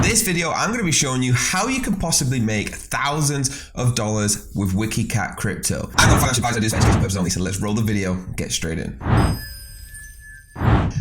this video, I'm going to be showing you how you can possibly make thousands of dollars with WikiCat crypto. I'm not a financial advisor, I do this for education purposes only, so let's roll the video and get straight in.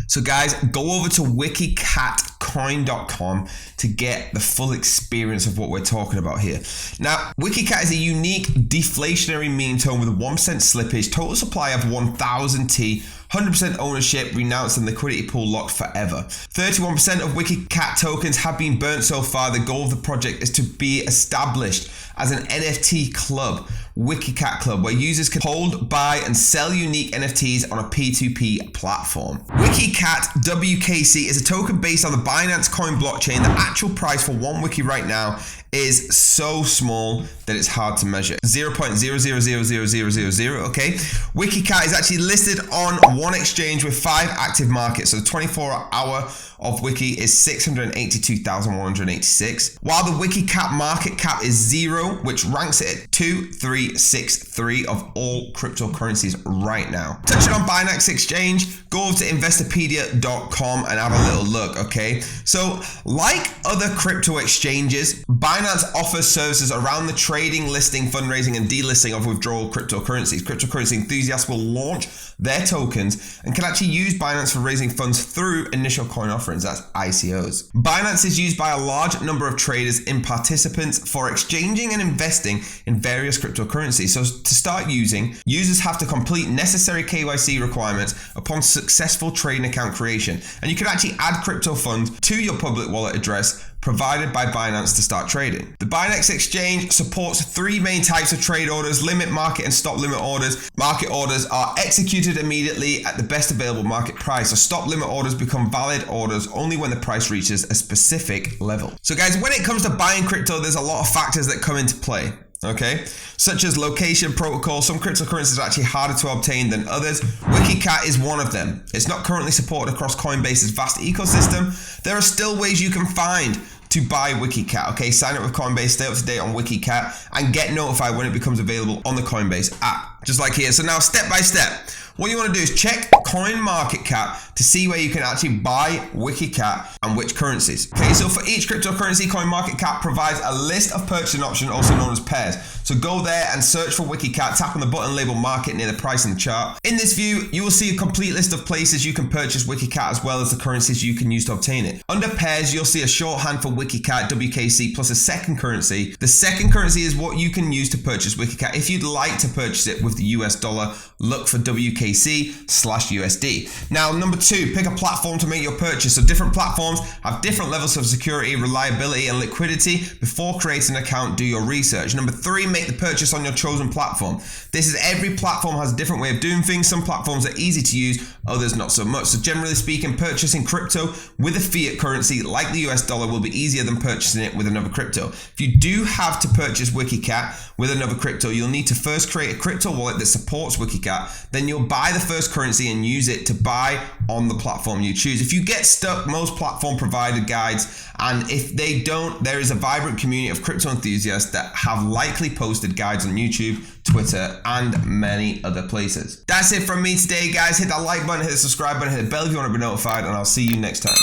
So guys, go over to wikicatcoin.com to get the full experience of what we're talking about here. Now, WikiCat is a unique deflationary meme token with a 1% slippage, total supply of 1000 T, 100% ownership, renounced, and liquidity pool locked forever. 31% of WikiCat tokens have been burnt so far. The goal of the project is to be established as an NFT club, WikiCat Club, where users can hold, buy, and sell unique NFTs on a P2P platform. WikiCat WKC is a token based on the Binance Coin blockchain. The actual price for one wiki right now is so small that it's hard to measure. 0.000000, okay? WikiCat is actually listed on one exchange with 5 active markets. So the 24-hour of Wiki is 682,186, while the WikiCat market cap is 0, which ranks it at 2363 of all cryptocurrencies right now. Touching on Binance Exchange, go over to investopedia.com and have a little look, okay? So, like other crypto exchanges, Binance offers services around the trading, listing, fundraising, and delisting of withdrawal cryptocurrencies. Cryptocurrency enthusiasts will launch their tokens and can actually use Binance for raising funds through initial coin offerings, that's ICOs. Binance is used by a large number of traders and participants for exchanging and investing in various cryptocurrencies. So to start using, users have to complete necessary KYC requirements upon successful trading account creation. And you can actually add crypto funds to your public wallet address provided by Binance to start trading. The Binance Exchange supports 3 main types of trade orders: limit, market, and stop limit orders. Market orders are executed immediately at the best available market price. So stop limit orders become valid orders only when the price reaches a specific level. So guys, when it comes to buying crypto, there's a lot of factors that come into play. Okay, such as location, protocol. Some cryptocurrencies are actually harder to obtain than others. WikiCat is one of them. It's not currently supported across Coinbase's vast ecosystem. There are still ways you can find to buy WikiCat. Okay, sign up with Coinbase, stay up to date on WikiCat, and get notified when it becomes available on the Coinbase app, just like here. So now, step by step, what you want to do is check CoinMarketCap to see where you can actually buy WikiCat and which currencies. Okay, so for each cryptocurrency, CoinMarketCap provides a list of purchasing options, also known as pairs. So go there and search for WikiCat, tap on the button labeled market near the price in the chart. In this view, you will see a complete list of places you can purchase WikiCat as well as the currencies you can use to obtain it. Under pairs, you'll see a shorthand for WikiCat WKC plus a second currency. The second currency is what you can use to purchase WikiCat. If you'd like to purchase it with the US dollar, look for WKC/USD. Now, number 2, pick a platform to make your purchase. So different platforms have different levels of security, reliability, and liquidity. Before creating an account, do your research. Number 3, make the purchase on your chosen platform. This is every platform has a different way of doing things. Some platforms are easy to use, others not so much. So generally speaking, purchasing crypto with a fiat currency like the US dollar will be easier than purchasing it with another crypto. If you do have to purchase WikiCat with another crypto, you'll need to first create a crypto wallet that supports WikiCat. Then you'll buy the first currency and use it to buy on the platform you choose. If you get stuck, most platform provided guides, and if they don't, there is a vibrant community of crypto enthusiasts that have likely posted guides on YouTube, Twitter, and many other places. That's it from me today, guys. Hit that like button, hit the subscribe button, hit the bell if you want to be notified, and I'll see you next time.